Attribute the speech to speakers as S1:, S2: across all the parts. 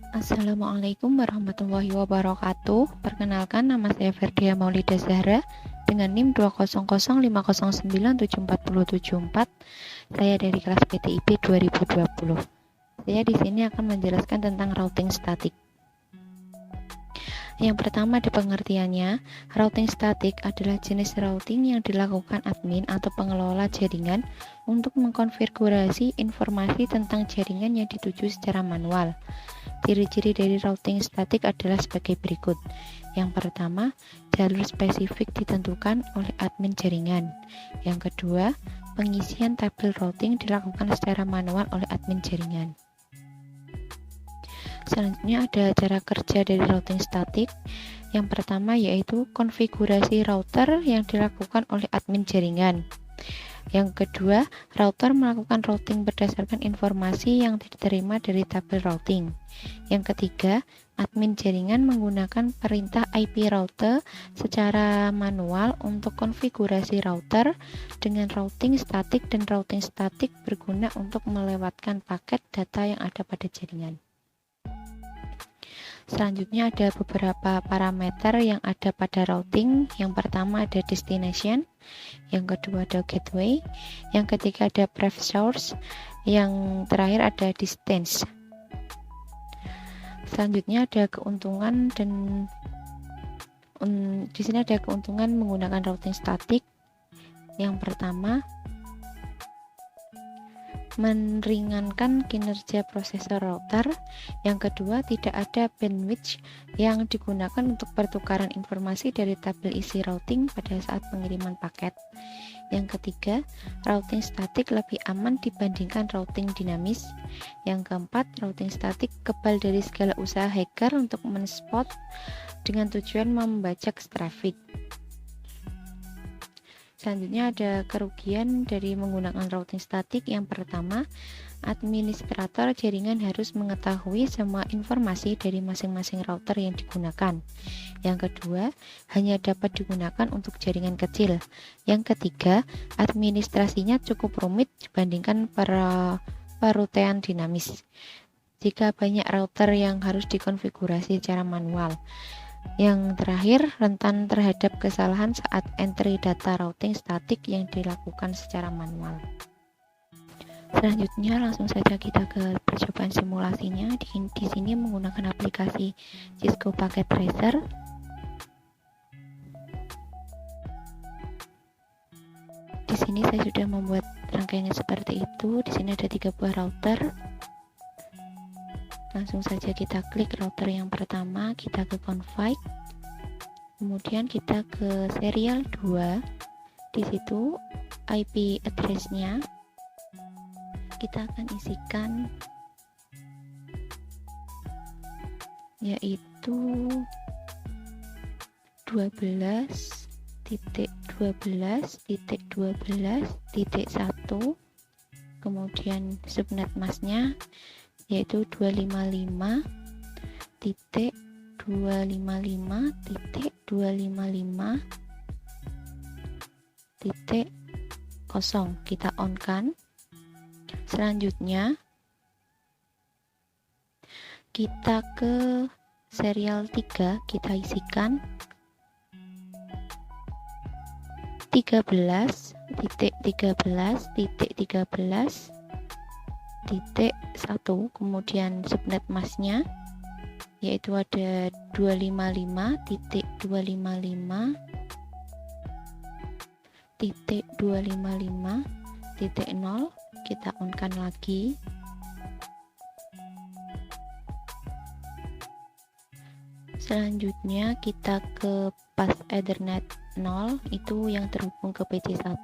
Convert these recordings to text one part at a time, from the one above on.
S1: Assalamualaikum warahmatullahi wabarakatuh. Perkenalkan, nama saya Ferdia Maulida Zahra dengan NIM 20050097474. Saya dari kelas PTIP 2020. Saya di sini akan menjelaskan tentang routing statik. Yang pertama di pengertiannya, routing statik adalah jenis routing yang dilakukan admin atau pengelola jaringan untuk mengkonfigurasi informasi tentang jaringan yang dituju secara manual. Ciri-ciri dari routing statik adalah sebagai berikut. Yang pertama, jalur spesifik ditentukan oleh admin jaringan. Yang kedua, pengisian tabel routing dilakukan secara manual oleh admin jaringan. Selanjutnya ada cara kerja dari routing statik. Yang pertama yaitu konfigurasi router yang dilakukan oleh admin jaringan. Yang kedua, router melakukan routing berdasarkan informasi yang diterima dari tabel routing. Yang ketiga, admin jaringan menggunakan perintah IP router secara manual untuk konfigurasi router dengan routing statik, dan routing statik berguna untuk melewatkan paket data yang ada pada jaringan. Selanjutnya ada beberapa parameter yang ada pada routing. Yang pertama ada destination, yang kedua ada gateway, yang ketiga ada pref source, yang terakhir ada distance. Selanjutnya ada keuntungan dan di sini ada keuntungan menggunakan routing statik. Yang pertama, meringankan kinerja prosesor router. Yang kedua, tidak ada bandwidth yang digunakan untuk pertukaran informasi dari tabel isi routing pada saat pengiriman paket. Yang ketiga, routing statik lebih aman dibandingkan routing dinamis. Yang keempat, routing statik kebal dari segala usaha hacker untuk men-spot dengan tujuan membajak traffic. Selanjutnya ada kerugian dari menggunakan routing statik. Yang pertama, administrator jaringan harus mengetahui semua informasi dari masing-masing router yang digunakan. Yang kedua, hanya dapat digunakan untuk jaringan kecil. Yang ketiga, administrasinya cukup rumit dibandingkan perutean dinamis jika banyak router yang harus dikonfigurasi secara manual. Yang terakhir, rentan terhadap kesalahan saat entry data routing statik yang dilakukan secara manual. Selanjutnya langsung saja kita ke percobaan simulasinya. Di sini menggunakan aplikasi Cisco Packet Tracer. Di sini saya sudah membuat rangkaiannya seperti itu. Di sini ada 3 buah router. Langsung saja kita klik router yang pertama, kita ke config, kemudian kita ke serial 2. Di situ IP address-nya kita akan isikan yaitu 12.12.12.1, kemudian subnet mask-nya yaitu 255.255.255.0. Kita on kan. Selanjutnya kita ke serial 3, kita isikan 13.13.13.1, kemudian subnet mask-nya yaitu ada 255.255.255.0. kita on-kan lagi. Selanjutnya kita ke pas Ethernet 0, itu yang terhubung ke PC1.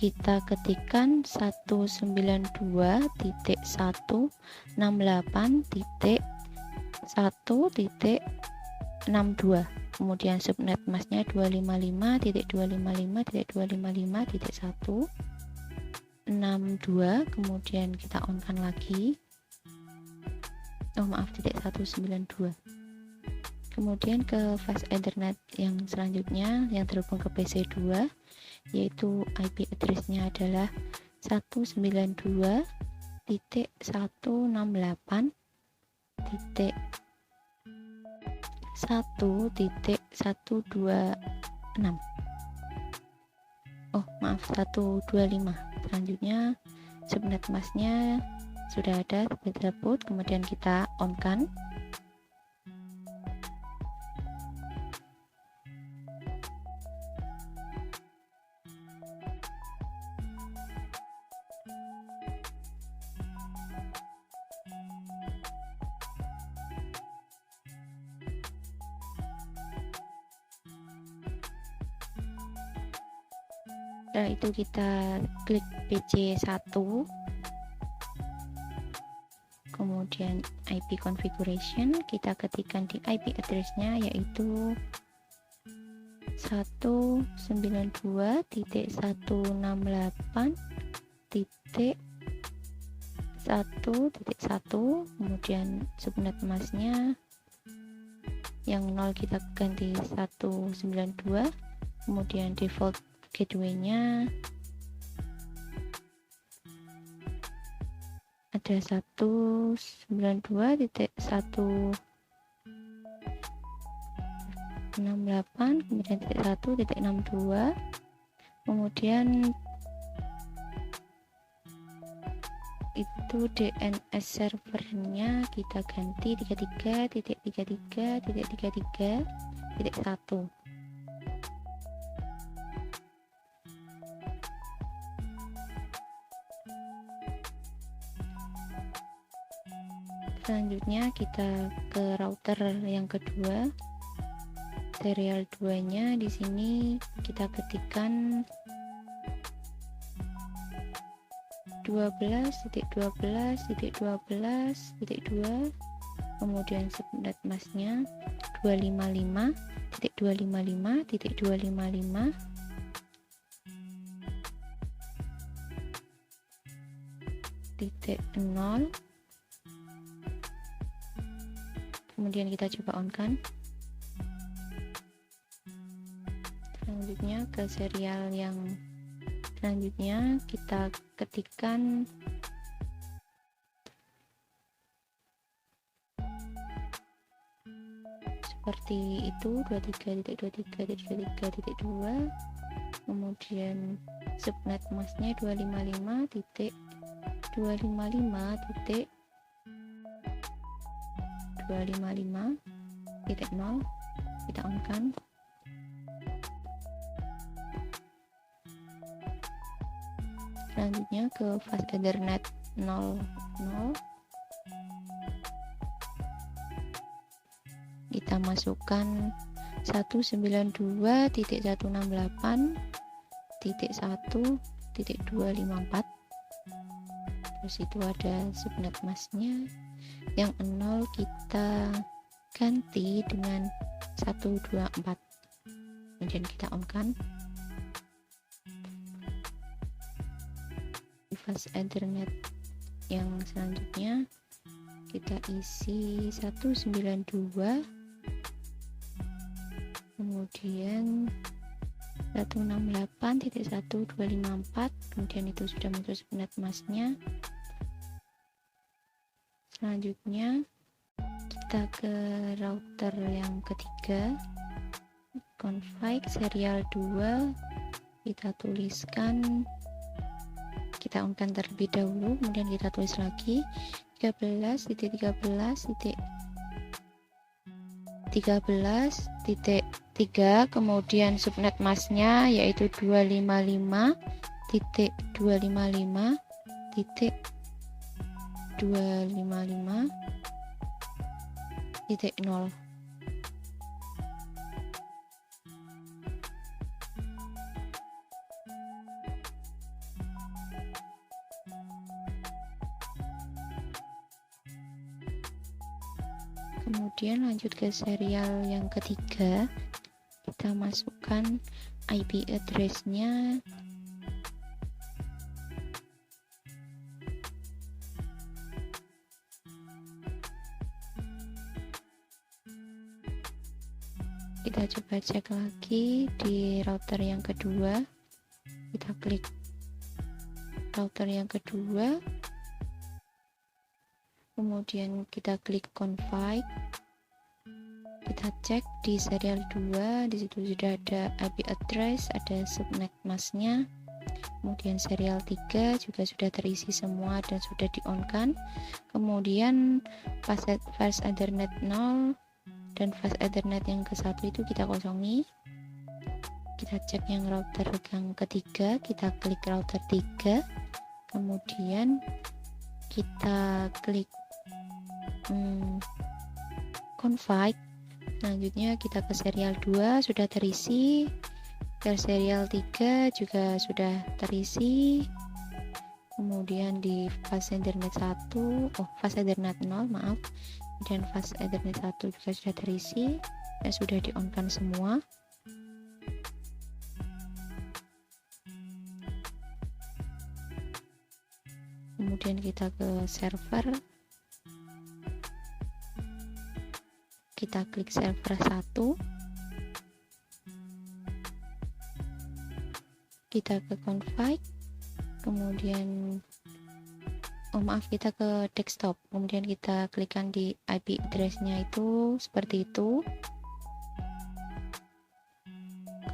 S1: Kita ketikkan 192.168.1.62, kemudian subnet mask-nya 255.255.255.1.62, kemudian kita on-kan lagi. titik 192. Kemudian ke fast Ethernet yang selanjutnya yang terhubung ke PC2, yaitu IP address-nya adalah 192.168.1.62 1.1.126. Oh maaf, 125. Selanjutnya subnet masknya sudah ada seperti tersebut, kemudian kita on kan. Setelah itu kita klik PC1, kemudian IP configuration, kita ketikkan di IP address-nya yaitu 192.168.1.1, kemudian subnet masknya yang 0 kita ganti 192, kemudian default gateway-nya ada 192.168, kemudian 1.62, kemudian itu DNS servernya kita ganti 33.33.33.1. Selanjutnya kita ke router yang kedua, serial 2-nya. Di sini kita ketikkan 12.12.12.2, kemudian subnet masknya 255.255.255.0, kemudian kita coba on kan. Selanjutnya ke serial yang selanjutnya kita ketikkan seperti itu 23.23.23.2, kemudian subnet masknya 255.255.255.0, kita on kan. Selanjutnya ke fast ethernet 00, kita masukkan 192.168.1.254, terus itu ada subnet masknya yang 0 kita ganti dengan 124, kemudian kita on kan. Fast ethernet yang selanjutnya kita isi 192, kemudian 168.1254, kemudian itu sudah muncul subnet masknya. Selanjutnya kita ke router yang ketiga, config serial 2, kita tuliskan, kita on-kan terlebih dahulu, kemudian kita tulis lagi 13.13.13.3, kemudian subnet masknya yaitu 255.255.255.0. Kemudian lanjut ke serial yang ketiga, kita masukkan IP address-nya kita coba cek lagi di router yang kedua, kita klik router yang kedua, kemudian kemudian kita klik config, kita cek di serial 2, di situ sudah ada IP address, ada subnet masknya. Kemudian serial 3 juga sudah terisi semua dan sudah di-on-kan. Kemudian fast Ethernet 0 dan fast Ethernet yang ke-1 itu kita kosongi. Kita cek yang router yang ketiga, kita klik router 3. Kemudian kita klik config. Selanjutnya kita ke serial 2 sudah terisi. Ke serial 3 juga sudah terisi. Kemudian di fast Ethernet 1, fast Ethernet 0, maaf. Dan fast Ethernet 1 juga sudah terisi dan sudah di-on-kan semua. Kemudian kita ke server. Kita klik server 1. Kita ke config, kemudian kita ke desktop, kemudian kita klikkan di IP address-nya itu seperti itu.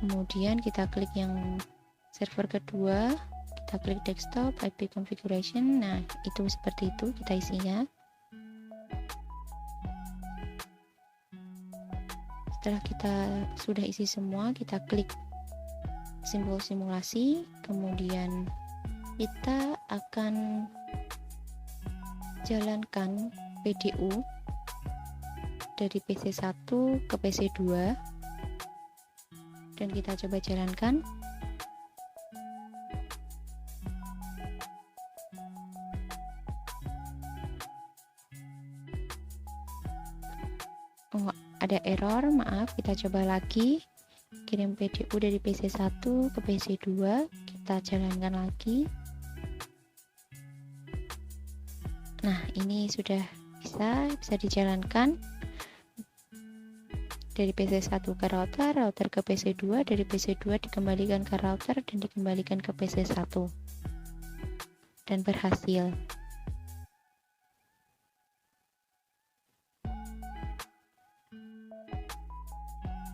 S1: Kemudian kita klik yang server kedua, kita klik desktop, IP configuration. Nah, itu seperti itu kita isinya. Setelah kita sudah isi semua, kita klik simbol simulasi, kemudian kita akan jalankan PDU dari PC 1 ke PC 2 dan kita coba jalankan. Ada error, maaf, kita coba lagi. Kirim PDU dari PC 1 ke PC 2, kita jalankan lagi. Nah, ini sudah bisa dijalankan dari PC 1 ke router ke PC 2, dari PC 2 dikembalikan ke router dan dikembalikan ke PC 1 dan berhasil.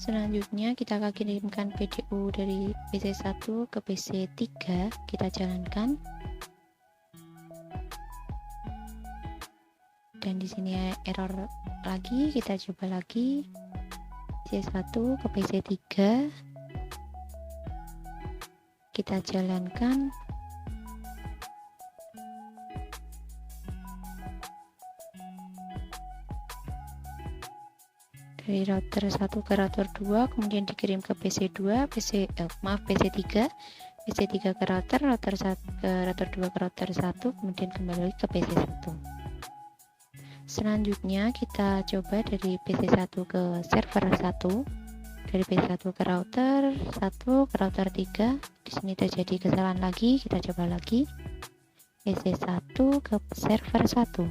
S1: Selanjutnya kita akan kirimkan PDU dari PC 1 ke PC 3, kita jalankan. Dan di sini error lagi, kita coba lagi. PC 1 ke PC 3. Kita jalankan. Dari router 1 ke router 2, kemudian dikirim ke PC 2, PC 3, PC 3 ke router 1 ke router 2 ke router 1, kemudian kembali ke PC 1. Selanjutnya kita coba dari PC 1 ke server 1, dari PC 1 ke router 1 ke router 3. Di sini terjadi kesalahan lagi, kita coba lagi. PC 1 ke server 1.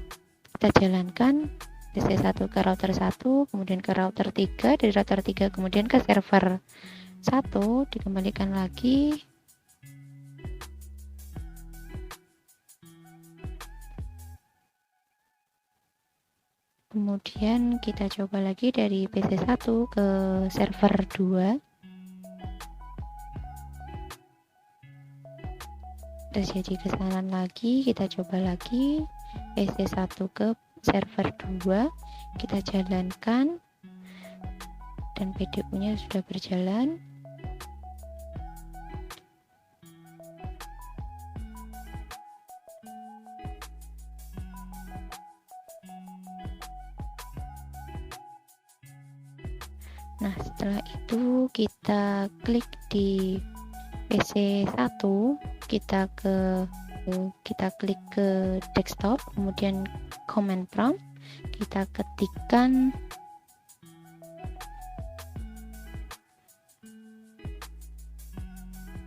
S1: Kita jalankan. PC 1 ke router 1, kemudian ke router 3, dari router 3 kemudian ke server 1, dikembalikan lagi. Kemudian kita coba lagi dari PC 1 ke server 2. Terjadi kesalahan lagi, kita coba lagi. PC 1 ke server 2, kita jalankan dan PDU-nya sudah berjalan. Nah, setelah itu kita klik di PC 1, kita klik ke desktop, kemudian command prompt, kita ketikkan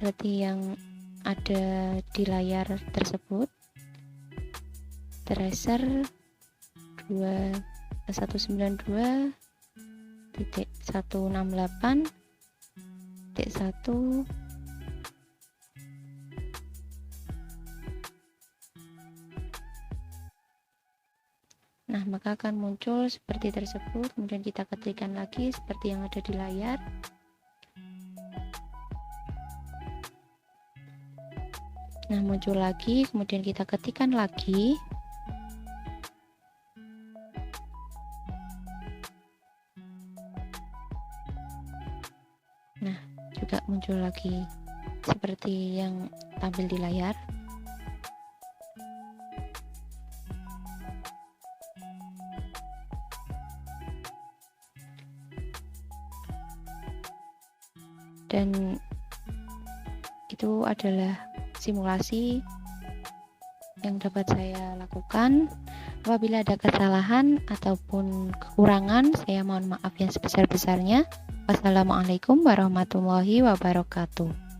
S1: seperti yang ada di layar tersebut, tracer 192.168.1. Nah, maka akan muncul seperti tersebut, kemudian kita ketikkan lagi seperti yang ada di layar. Nah, muncul lagi, kemudian kita ketikkan lagi. Nah, juga muncul lagi seperti yang tampil di layar. Dan itu adalah simulasi yang dapat saya lakukan. Apabila ada kesalahan ataupun kekurangan, saya mohon maaf yang sebesar-besarnya. Wassalamualaikum warahmatullahi wabarakatuh.